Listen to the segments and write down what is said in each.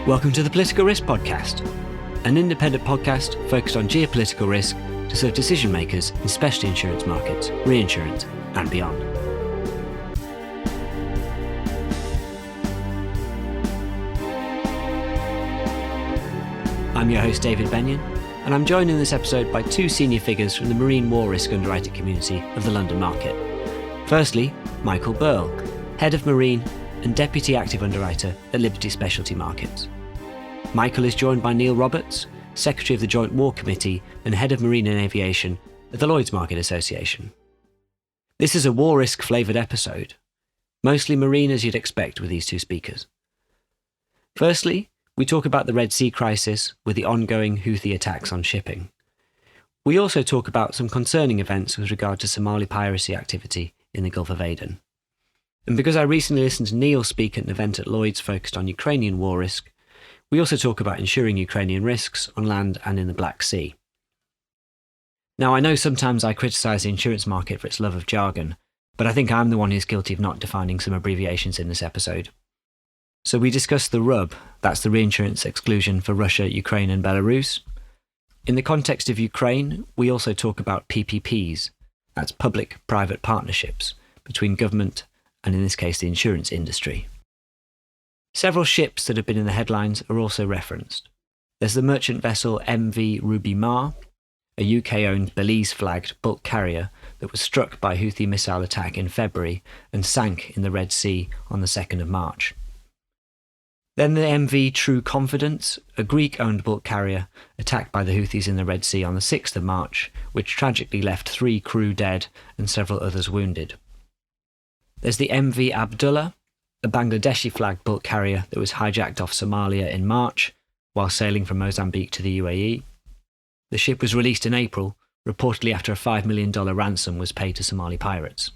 Welcome to the Political Risk Podcast, an independent podcast focused on geopolitical risk to serve decision makers in specialty insurance markets, reinsurance, and beyond. I'm your host David Benyon, and I'm joined in this episode by two senior figures from the marine war risk underwriting community of the London market. Firstly, Michael Burle, Head of Marine and Deputy Active Underwriter at Liberty Specialty Markets. Michael is joined by Neil Roberts, Secretary of the Joint War Committee and Head of Marine and Aviation at the Lloyd's Market Association. This is a war risk flavoured episode, mostly marine as you'd expect with these two speakers. Firstly, we talk about the Red Sea crisis with the ongoing Houthi attacks on shipping. We also talk about some concerning events with regard to Somali piracy activity in the Gulf of Aden. And because I recently listened to Neil speak at an event at Lloyd's focused on Ukrainian war risk, we also talk about insuring Ukrainian risks on land and in the Black Sea. Now, I know sometimes I criticise the insurance market for its love of jargon, but I think I'm the one who's guilty of not defining some abbreviations in this episode. So we discuss the RUB, that's the reinsurance exclusion for Russia, Ukraine and Belarus. In the context of Ukraine, we also talk about PPPs, that's public-private partnerships between government and in this case the insurance industry. Several ships that have been in the headlines are also referenced. There's the merchant vessel MV Ruby Mar, a UK-owned Belize-flagged bulk carrier that was struck by Houthi missile attack in February and sank in the Red Sea on the 2nd of March. Then the MV True Confidence, a Greek-owned bulk carrier attacked by the Houthis in the Red Sea on the 6th of March, which tragically left 3 crew dead and several others wounded. There's the MV Abdullah, a Bangladeshi-flagged bulk carrier that was hijacked off Somalia in March while sailing from Mozambique to the UAE. The ship was released in April, reportedly after a $5 million ransom was paid to Somali pirates.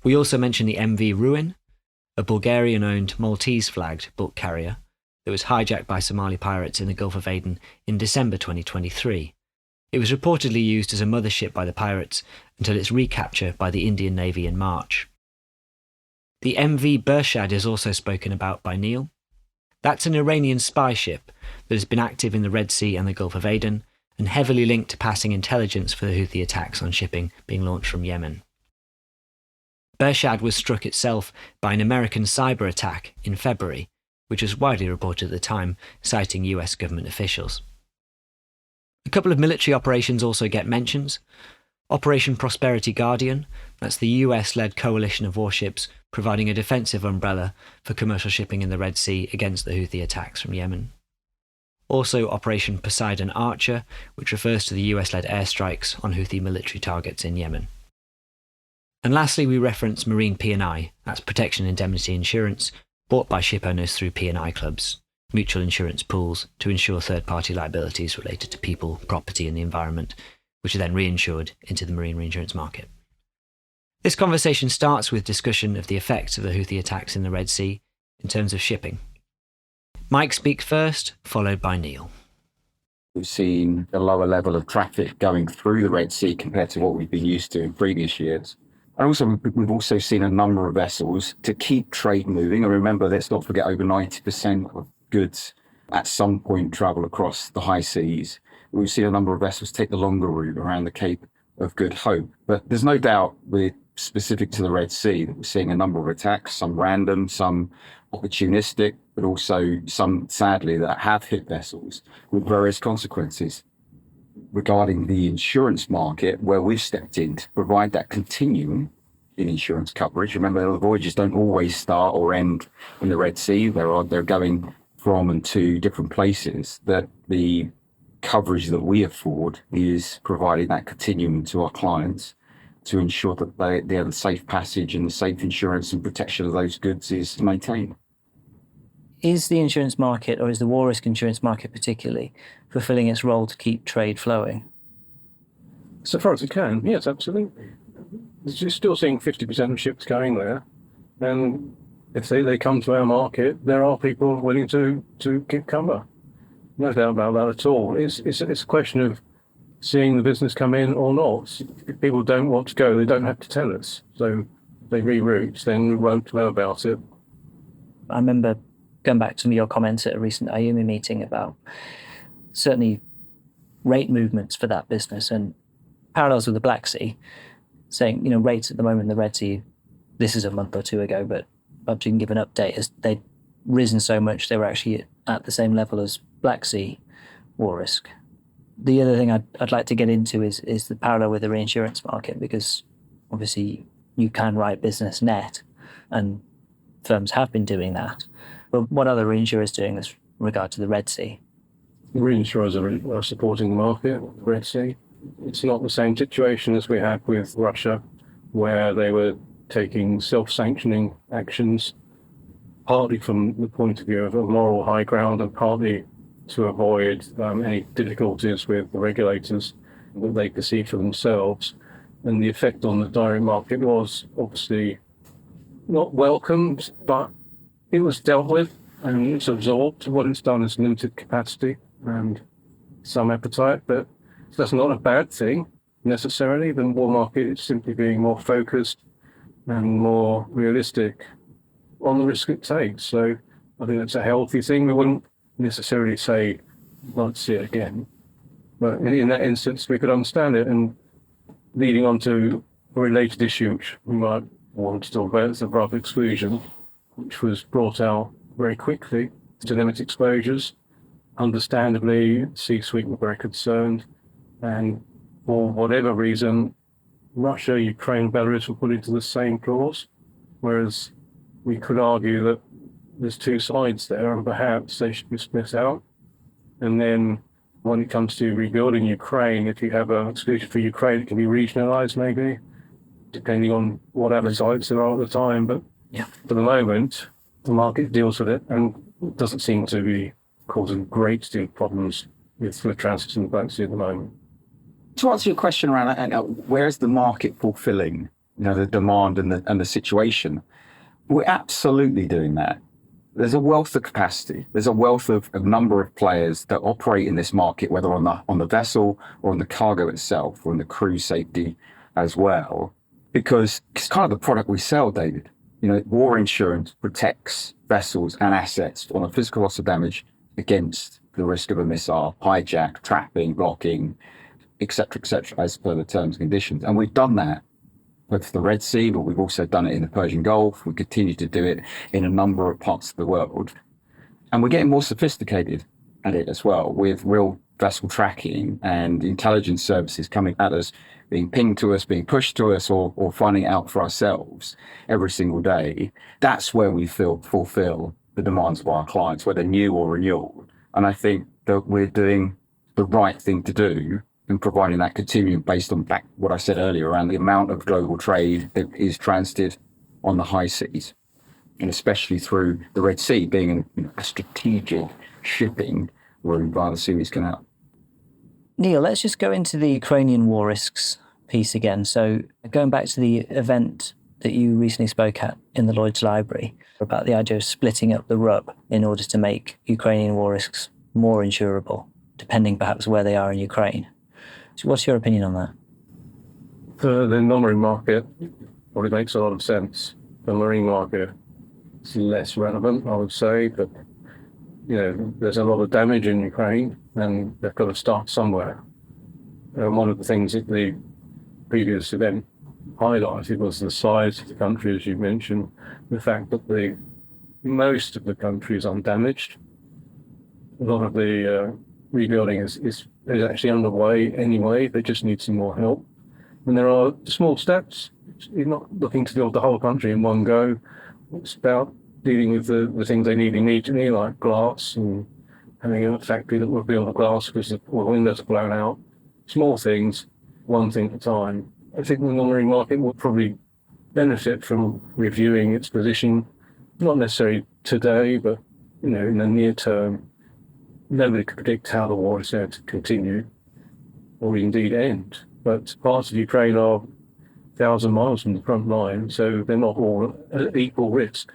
We also mention the MV Ruin, a Bulgarian-owned Maltese-flagged bulk carrier that was hijacked by Somali pirates in the Gulf of Aden in December 2023. It was reportedly used as a mothership by the pirates until its recapture by the Indian Navy in March. The MV Burshad is also spoken about by Neil. That's an Iranian spy ship that has been active in the Red Sea and the Gulf of Aden and heavily linked to passing intelligence for the Houthi attacks on shipping being launched from Yemen. Burshad was struck itself by an American cyber attack in February, which was widely reported at the time, citing US government officials. A couple of military operations also get mentions. Operation Prosperity Guardian, that's the US-led coalition of warships providing a defensive umbrella for commercial shipping in the Red Sea against the Houthi attacks from Yemen. Also Operation Poseidon Archer, which refers to the US-led airstrikes on Houthi military targets in Yemen. And lastly, we reference Marine P&I, that's protection indemnity insurance, bought by ship owners through P&I clubs, mutual insurance pools, to insure third-party liabilities related to people, property and the environment, which are then reinsured into the marine reinsurance market. This conversation starts with discussion of the effects of the Houthi attacks in the Red Sea in terms of shipping. Mike speaks first, followed by Neil. We've seen a lower level of traffic going through the Red Sea compared to what we've been used to in previous years. And also, we've also seen a number of vessels to keep trade moving. And remember, let's not forget, over 90% of goods at some point travel across the high seas. We've seen a number of vessels take the longer route around the Cape of Good Hope. But there's no doubt, with specific to the Red Sea, that we're seeing a number of attacks, some random, some opportunistic, but also some, sadly, that have hit vessels with various consequences. Regarding the insurance market, where we've stepped in to provide that continuum in insurance coverage. Remember, the voyages don't always start or end in the Red Sea. They're going from and to different places. That the coverage that we afford is providing that continuum to our clients to ensure that they have the safe passage and the safe insurance and protection of those goods is maintained. Is the insurance market, or is the war risk insurance market particularly, fulfilling its role to keep trade flowing? So far as it can, yes, absolutely. You're still seeing 50% of ships going there. And if they come to our market, there are people willing to give cover. No doubt about that at all. It's a question of seeing the business come in or not. If people don't want to go, they don't have to tell us. So if they reroute, then we won't know about it. I remember going back to some of your comments at a recent IUMI meeting about certainly rate movements for that business and parallels with the Black Sea, saying, rates at the moment in the Red Sea, this is a month or two ago, but perhaps you can give an update, as they'd risen so much they were actually at the same level as Black Sea war risk. The other thing I'd like to get into is the parallel with the reinsurance market, because obviously you can write business net, and firms have been doing that. But what are the reinsurers doing with regard to the Red Sea? The reinsurers are supporting the market, the Red Sea. It's not the same situation as we had with Russia, where they were taking self-sanctioning actions, partly from the point of view of a moral high ground and partly to avoid any difficulties with the regulators that they perceive for themselves. And the effect on the direct market was obviously not welcomed, but it was dealt with and it's absorbed. What it's done is limited capacity and some appetite, but that's not a bad thing necessarily. The war market is simply being more focused and more realistic on the risk it takes. So I think that's a healthy thing. We wouldn't necessarily say, let's see it again. But in that instance, we could understand it. And leading on to a related issue, which we might want to talk about, is the abrupt exclusion, which was brought out very quickly to limit exposures. Understandably, C-suite were very concerned. And for whatever reason, Russia, Ukraine, Belarus were put into the same clause, whereas we could argue that there's two sides there and perhaps they should be split out. And then when it comes to rebuilding Ukraine, if you have an exclusion for Ukraine, it can be regionalised maybe, depending on what appetites there are at the time. But for the moment, the market deals with it and it doesn't seem to be causing great deal of problems with the transit in the Black Sea at the moment. To answer your question around where is the market fulfilling, the demand and the situation, we're absolutely doing that. There's a wealth of capacity. There's a wealth of a number of players that operate in this market, whether on the vessel or on the cargo itself or on the crew safety as well, because it's kind of the product we sell, David. War insurance protects vessels and assets on a physical loss of damage against the risk of a missile, hijack, trapping, blocking, etc., as per the terms and conditions. And we've done that with the Red Sea, but we've also done it in the Persian Gulf. We continue to do it in a number of parts of the world. And we're getting more sophisticated at it as well, with real vessel tracking and intelligence services coming at us, being pinged to us, being pushed to us, or finding it out for ourselves every single day. That's where we fulfill the demands of our clients, whether new or renewal. And I think that we're doing the right thing to do and providing that continuum based on what I said earlier around the amount of global trade that is transited on the high seas, and especially through the Red Sea being a strategic shipping route via the Suez Canal. Neil, let's just go into the Ukrainian war risks piece again. So going back to the event that you recently spoke at in the Lloyd's Library about the idea of splitting up the RUB in order to make Ukrainian war risks more insurable, depending perhaps where they are in Ukraine. So what's your opinion on that? The non-marine market probably makes a lot of sense. The marine market is less relevant, I would say, but there's a lot of damage in Ukraine and they've got to start somewhere. One of the things that the previous event highlighted was the size of the country, as you mentioned, the fact that most of the country is undamaged. A lot of the rebuilding is actually underway anyway. They just need some more help. And there are small steps. You're not looking to build the whole country in one go. It's about dealing with the things they need immediately, like glass and having a factory that will build the glass because the windows are blown out. Small things, one thing at a time. I think the non-marine market will probably benefit from reviewing its position, not necessarily today, but in the near term. Nobody could predict how the war is going to continue or indeed end. But parts of Ukraine are 1,000 miles from the front line, so they're not all at equal risk.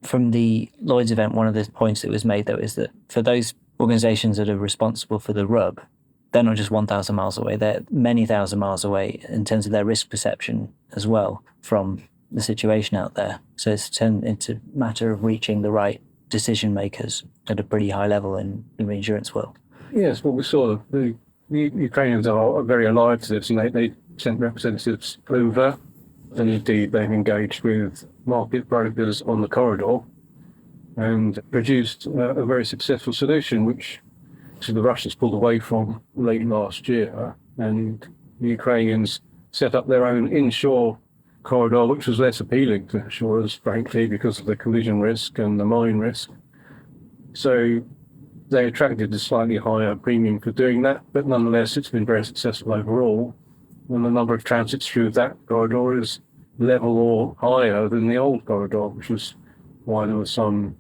From the Lloyd's event, one of the points that was made, though, is that for those organisations that are responsible for the RUB, they're not just 1,000 miles away, they're many thousand miles away in terms of their risk perception as well from the situation out there. So it's turned into a matter of reaching the right decision makers at a pretty high level in the reinsurance world. Yes, well, we saw the Ukrainians are very alive to this, and they sent representatives over, and indeed they've engaged with market brokers on the corridor and produced a very successful solution, which the Russians pulled away from late last year, and the Ukrainians set up their own inshore corridor, which was less appealing to insurers, frankly, because of the collision risk and the mine risk. So they attracted a slightly higher premium for doing that, but nonetheless, it's been very successful overall. And the number of transits through that corridor is level or higher than the old corridor, which was why there were some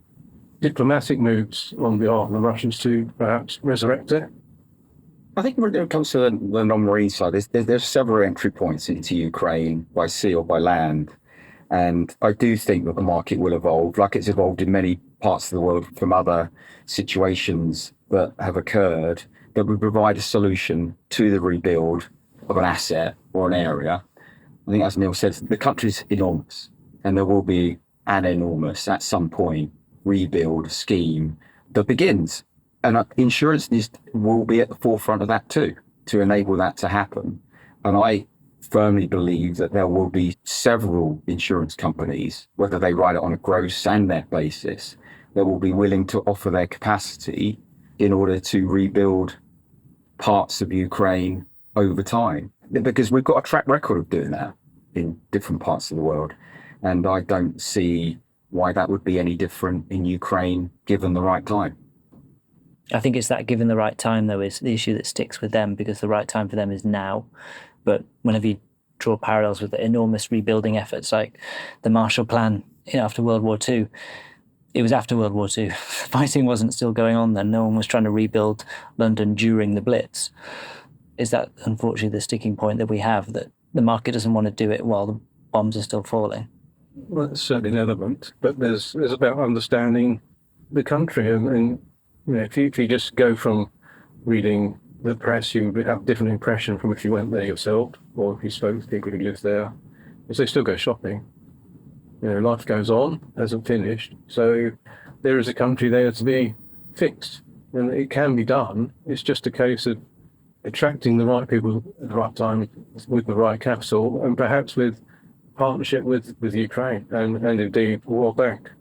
diplomatic moves on behalf of the Russians to perhaps resurrect it. I think when it comes to the non-marine side, there's several entry points into Ukraine by sea or by land. And I do think that the market will evolve, like it's evolved in many parts of the world from other situations that have occurred, that would provide a solution to the rebuild of an asset or an area. I think, as Neil said, the country's enormous, and there will be an enormous, at some point, rebuild scheme that begins. And insurance will be at the forefront of that too, to enable that to happen. And I firmly believe that there will be several insurance companies, whether they write it on a gross and net basis, that will be willing to offer their capacity in order to rebuild parts of Ukraine over time. Because we've got a track record of doing that in different parts of the world. And I don't see why that would be any different in Ukraine given the right time. I think it's that given the right time, though, is the issue that sticks with them, because the right time for them is now. But whenever you draw parallels with the enormous rebuilding efforts like the Marshall Plan after World War II, it was after World War II. Fighting wasn't still going on then. No one was trying to rebuild London during the Blitz. Is that, unfortunately, the sticking point that we have, that the market doesn't want to do it while the bombs are still falling? Well, that's certainly an element, but there's about understanding the country. And if you just go from reading the press, you would have a different impression from if you went there yourself, or if you spoke to people who live there, because they still go shopping. Life goes on, hasn't finished. So there is a country there to be fixed, and it can be done. It's just a case of attracting the right people at the right time with the right capital, and perhaps with partnership with Ukraine and indeed the World Bank.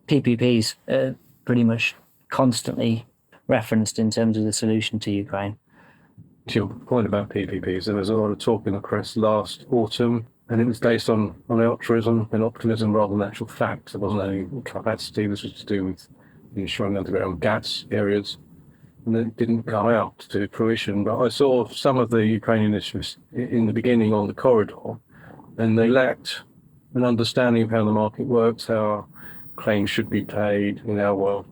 PPPs are pretty much constantly referenced in terms of the solution to Ukraine. To your point about PPPs, there was a lot of talk in the press last autumn, and it was based on altruism and optimism rather than actual facts. There wasn't any capacity. This was to do with ensuring underground gas areas, and it didn't come out to fruition. But I saw some of the Ukrainian initiatives in the beginning on the corridor, and they lacked an understanding of how the market works, how claims should be paid in our world.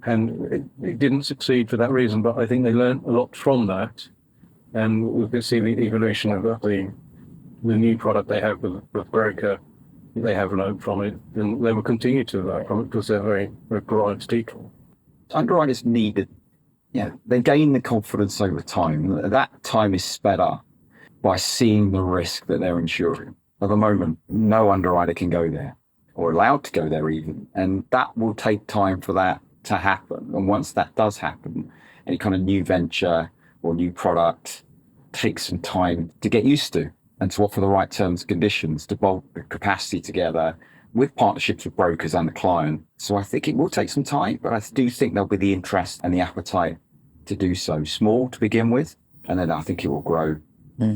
And it didn't succeed for that reason, but I think they learned a lot from that. And we can see the evolution of the new product they have with broker. They have learned from it, and they will continue to learn from it because they're very reliant people. Underwriters needed, they gain the confidence over time. That time is sped up by seeing the risk that they're insuring. At the moment, no underwriter can go there, or allowed to go there even, and that will take time for that to happen. And once that does happen, any kind of new venture or new product takes some time to get used to and to offer the right terms and conditions, to bolt the capacity together with partnerships with brokers and the client. So I think it will take some time, but I do think there'll be the interest and the appetite to do so. Small to begin with, and then I think it will grow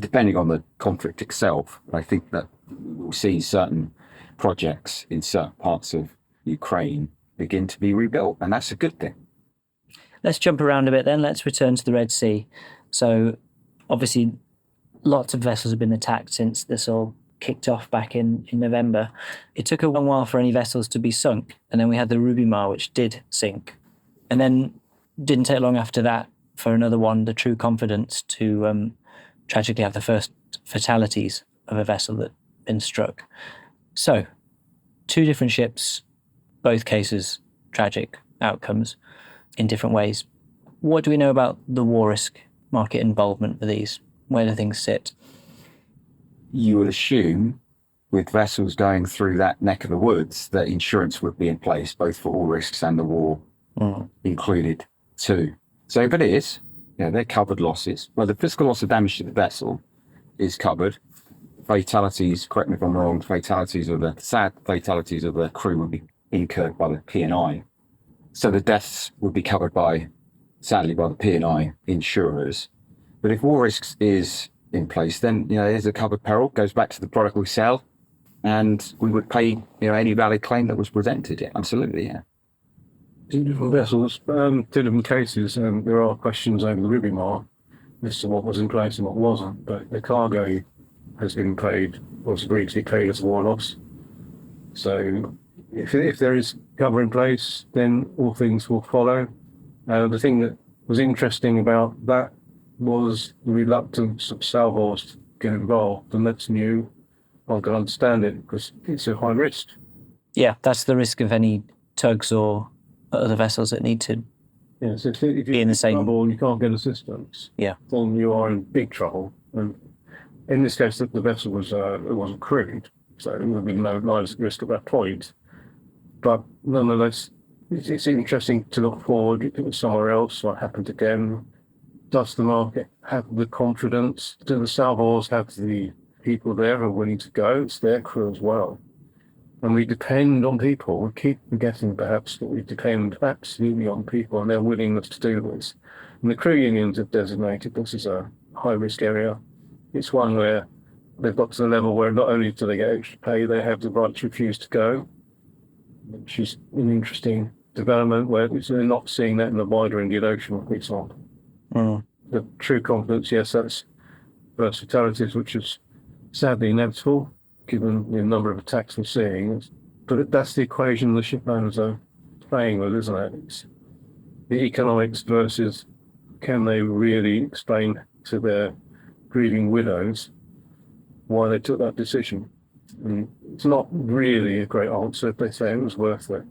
depending on the conflict itself. But I think that we'll see certain projects in certain parts of Ukraine begin to be rebuilt, and that's a good thing. Let's jump around a bit then. Let's return to the Red Sea. So obviously lots of vessels have been attacked since this all kicked off back in November. It took a long while for any vessels to be sunk, and then we had the Ruby Mar, which did sink. And then didn't take long after that for another one, the True Confidence, to tragically have the first fatalities of a vessel that had been struck. So, two different ships, both cases tragic outcomes in different ways. What do we know about the war risk market involvement for these? Where do things sit? You would assume with vessels going through that neck of the woods, that insurance would be in place, both for all risks and the war included too. So, but it is, they're covered losses. Well, the physical loss of damage to the vessel is covered. Fatalities, correct me if I'm wrong, sad fatalities of the crew would be incurred by the P&I. So the deaths would be covered sadly by the P&I insurers. But if war risks is in place, then, there's a covered peril, goes back to the product we sell, and we would pay, any valid claim that was presented. Yeah, absolutely, yeah. Two different vessels, two different cases. There are questions over the ribbing mark as to what was in place and what wasn't, but the cargo has been paid, was agreed to be paid as a war loss. So if there is cover in place, then all things will follow. The thing that was interesting about that was the reluctance of salvors to get involved, and that's new. I can understand it because it's a high risk. Yeah, that's the risk of any tugs or other vessels that need to So if you be in the same. trouble and you can't get assistance, then you are in big trouble. And in this case, the vessel wasn't crewed, so there would be no risk at that point. But nonetheless, it's interesting to look forward. If it was somewhere else, what happened again? Does the market have the confidence? Do the salvors have the people there who are willing to go? It's their crew as well. And we depend on people. We keep forgetting perhaps that we depend absolutely on people and their willingness to do this. And the crew unions have designated this as a high-risk area. It's one where they've got to the level where not only do they get extra pay, they have the right to refuse to go, which is an interesting development where they're not seeing that in the wider Indian Ocean, for example. The true confidence, yes, that's first fatalities, which is sadly inevitable given the number of attacks we're seeing. But that's the equation the ship owners are playing with, isn't it? It's the economics versus can they really explain to their grieving widows why they took that decision. And it's not really a great answer if they say it was worth it.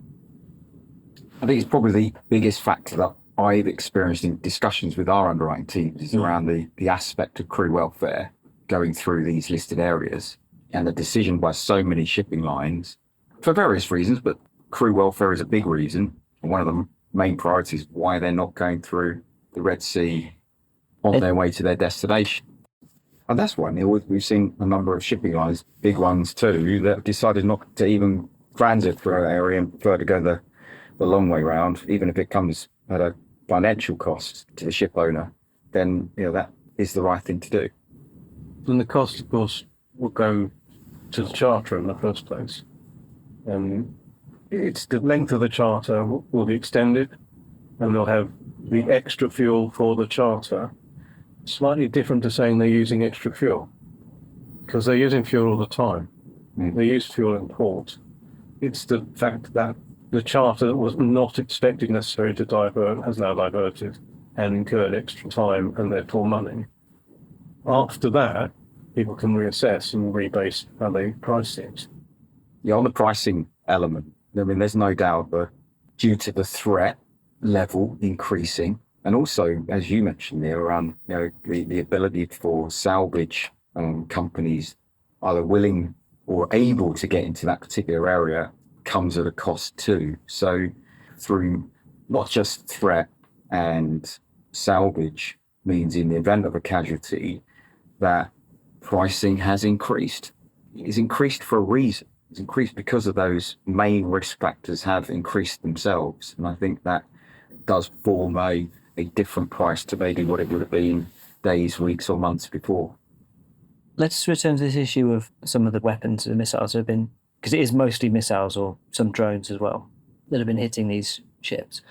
I think it's probably the biggest factor that I've experienced in discussions with our underwriting teams is around the aspect of crew welfare going through these listed areas, and the decision by so many shipping lines for various reasons, but crew welfare is a big reason. One of the main priorities why they're not going through the Red Sea on their way to their destination. And that's why we've seen a number of shipping lines, big ones too, that have decided not to even transit through our area and prefer to go the long way round, even if it comes at a financial cost to the ship owner, then that is the right thing to do. And the cost, of course, will go to the charter in the first place. It's the length of the charter will be extended, and they'll have the extra fuel for the charter. Slightly different to saying they're using extra fuel, because they're using fuel all the time. They use fuel in port. It's the fact that the charter that was not expected necessarily to divert has now diverted and incurred extra time and therefore money. After that, people can reassess and rebase how they price things. On the pricing element, there's no doubt that due to the threat level increasing, and also, as you mentioned there, around the ability for salvage companies either willing or able to get into that particular area comes at a cost too. So through not just threat and salvage means in the event of a casualty that pricing has increased. It's increased for a reason. It's increased because of those main risk factors have increased themselves. And I think that does form a different price to maybe what it would have been days, weeks or months before. Let's return to this issue of some of the weapons and missiles that have been, because it is mostly missiles or some drones as well that have been hitting these ships,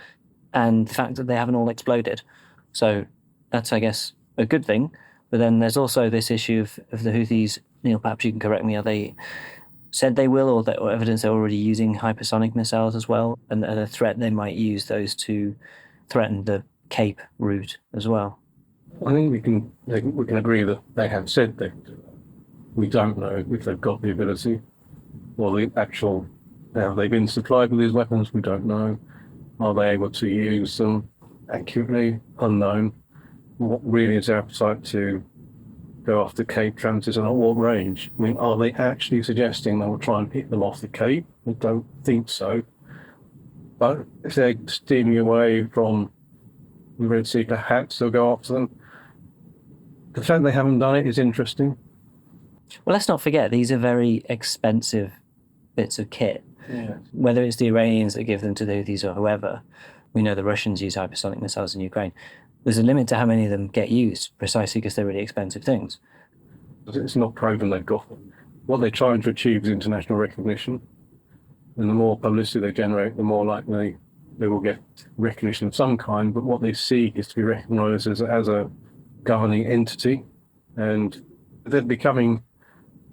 and the fact that they haven't all exploded. So that's, I guess, a good thing. But then there's also this issue of the Houthis. Neil, perhaps you can correct me. Are they said they will, or evidence they're already using hypersonic missiles as well, and a threat they might use those to threaten the Cape route as well? I think we can agree that they have said they can do that. We don't know if they've got the ability or the actual. Have they been supplied with these weapons? We don't know. Are they able to use them accurately? Unknown. What really is their appetite to go after Cape transits and at what range? I mean, are they actually suggesting they will try and hit them off the Cape? I don't think so. But if they're steaming away from the Red Sea, perhaps they'll go after them. The fact they haven't done it is interesting. Well, let's not forget, these are very expensive bits of kit. Yeah. Whether it's the Iranians that give them to the Houthis or whoever, we know the Russians use hypersonic missiles in Ukraine. There's a limit to how many of them get used, precisely because they're really expensive things. It's not proven they've got them. What they're trying to achieve is international recognition. And the more publicity they generate, the more likely they will get recognition of some kind. But what they seek is to be recognised as a governing entity. And they're becoming,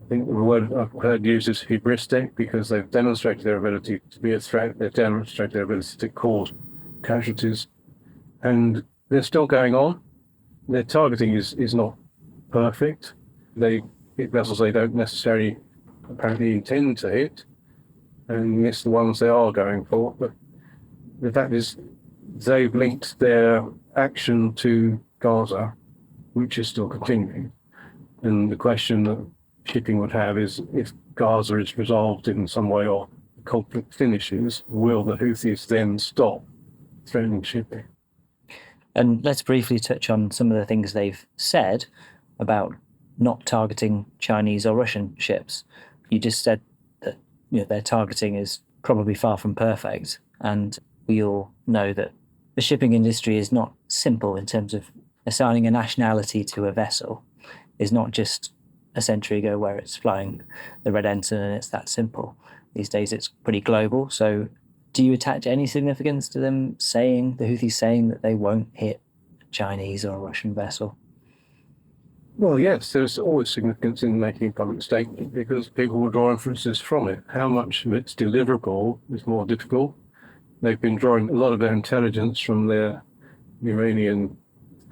I think the word I've heard used is hubristic, because they've demonstrated their ability to be a threat. They've demonstrated their ability to cause casualties. And they're still going on. Their targeting is not perfect. They hit vessels they don't necessarily apparently intend to hit, and miss the ones they are going for. But the fact is, they've linked their action to Gaza, which is still continuing. And the question that shipping would have is, if Gaza is resolved in some way or the conflict finishes, will the Houthis then stop threatening shipping? And let's briefly touch on some of the things they've said about not targeting Chinese or Russian ships. You just said that their targeting is probably far from perfect, and we all know that the shipping industry is not simple in terms of assigning a nationality to a vessel. Is not just a century ago where it's flying the red ensign and it's that simple. These days it's pretty global. So do you attach any significance to them saying, the Houthis saying, that they won't hit a Chinese or a Russian vessel? Well, yes, there's always significance in making a public statement, because people will draw inferences from it. How much of it's deliverable is more difficult. They've been drawing a lot of their intelligence from their Iranian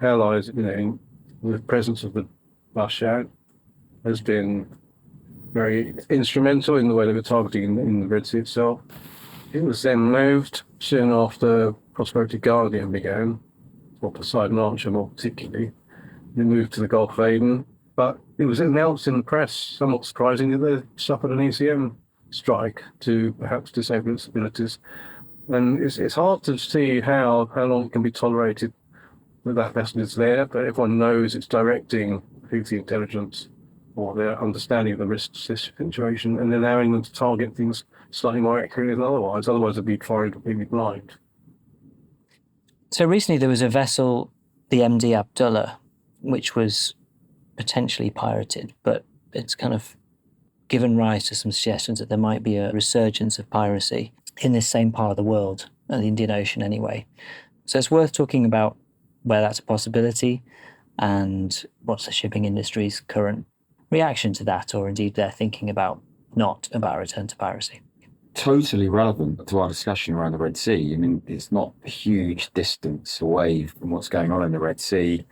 allies. The presence of the Bashat has been very instrumental in the way they were targeting in the Red Sea itself. It was then moved soon after Prosperity Guardian began, or Poseidon Archer more particularly. They moved to the Gulf of Aden, but it was announced in the press, somewhat surprisingly, they suffered an ECM strike to perhaps disable its abilities. And it's hard to see how long it can be tolerated that vessel is there, but everyone knows it's directing Houthi intelligence or their understanding of the risk situation, and allowing them to target things slightly more accurately than otherwise. Otherwise, they'd be flying completely blind. So recently there was a vessel, the MD Abdullah, which was potentially pirated, but it's kind of given rise to some suggestions that there might be a resurgence of piracy in this same part of the world, the Indian Ocean anyway. So it's worth talking about where that's a possibility and what's the shipping industry's current reaction to that, or indeed they're thinking about a return to piracy. Totally relevant to our discussion around the Red Sea. I mean, it's not a huge distance away from what's going on in the Red Sea.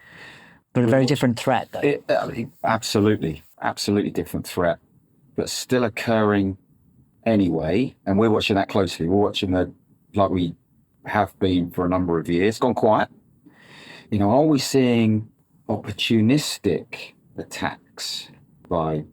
But a very different threat, though. Absolutely different threat, but still occurring anyway. And we're watching that closely. We're watching that like we have been for a number of years. It's gone quiet. Are we seeing opportunistic attacks by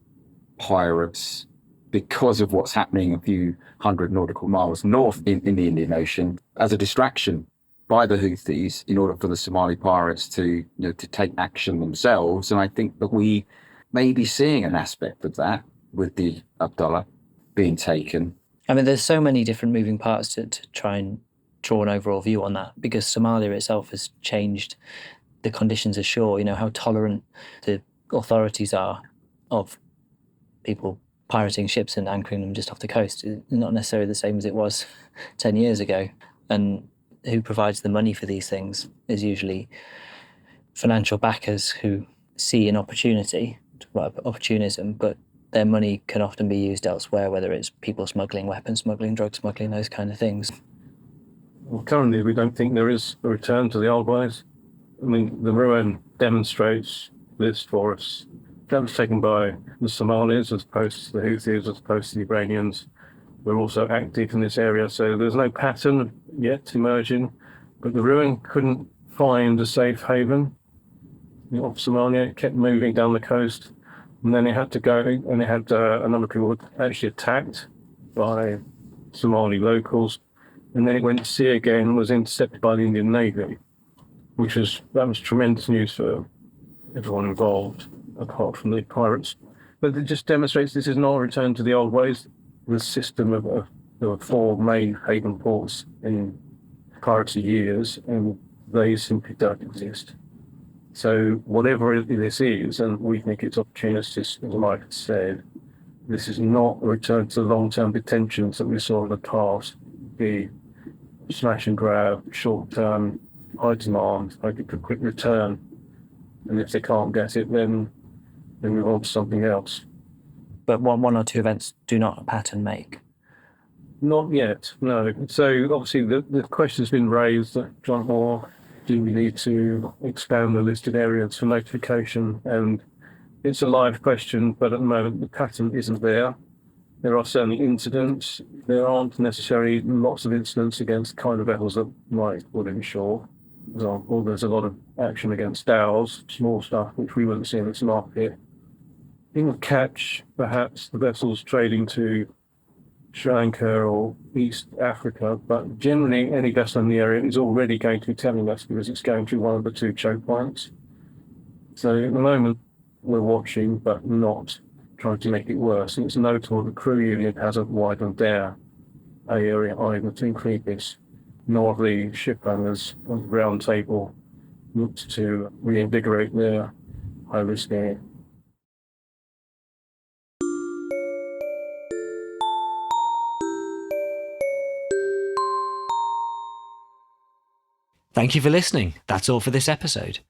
pirates because of what's happening a few hundred nautical miles north in the Indian Ocean as a distraction by the Houthis in order for the Somali pirates to take action themselves? And I think that we may be seeing an aspect of that with the Abdullah being taken. I mean, there's so many different moving parts to try and draw an overall view on that, because Somalia itself has changed the conditions ashore, how tolerant the authorities are of people pirating ships and anchoring them just off the coast. It's not necessarily the same as it was 10 years ago. And who provides the money for these things is usually financial backers who see an opportunity, opportunism, but their money can often be used elsewhere, whether it's people smuggling, weapons smuggling, drug smuggling, those kind of things. Well, currently, we don't think there is a return to the old ways. I mean, the ruin demonstrates this for us. That was taken by the Somalis as opposed to the Houthis, as opposed to the Iranians. We're also active in this area, so there's no pattern yet emerging. But the ruin couldn't find a safe haven. off Somalia. It kept moving down the coast, and then it had to go, and it had a number of people actually attacked by Somali locals, and then it went to sea again, was intercepted by the Indian Navy, that was tremendous news for everyone involved, apart from the pirates. But it just demonstrates this is not a return to the old ways. The system there were 4 main haven ports in piracy years, and they simply don't exist. So whatever this is, and we think it's opportunistic, as Mike said, this is not a return to the long-term detentions that we saw in the past. The smash and grab, short-term, high demand, like a quick return. And if they can't get it, then they move on to something else. But one or two events do not a pattern make. Not yet, no. So obviously the question's been raised that John Moore, do we need to expand the listed areas for notification? And it's a live question, but at the moment the pattern isn't there. There are certainly incidents. There aren't necessarily lots of incidents against kind of vessels that might would insure. For example, there's a lot of action against dhows, small stuff, which we wouldn't see in this market. You can catch perhaps the vessels trading to Sri Lanka or East Africa, but generally any vessel in the area is already going to be telling us because it's going through one of the 2 choke points. So at the moment we're watching, but not trying to make it worse. And it's notable the crew union hasn't widened their area either to include this, nor the ship owners on the round table looked to reinvigorate their high-risk area. Thank you for listening. That's all for this episode.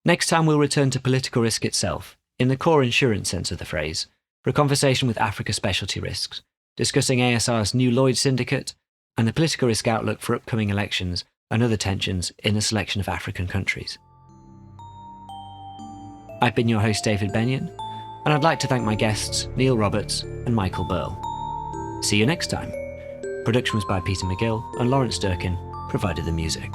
Next time we'll return to political risk itself, in the core insurance sense of the phrase, for a conversation with Africa Specialty Risks, discussing ASR's new Lloyd syndicate and the political risk outlook for upcoming elections and other tensions in a selection of African countries. I've been your host David Benyon, and I'd like to thank my guests Neil Roberts and Michael Burle. See you next time. Production was by Peter McGill, and Lawrence Durkin provided the music.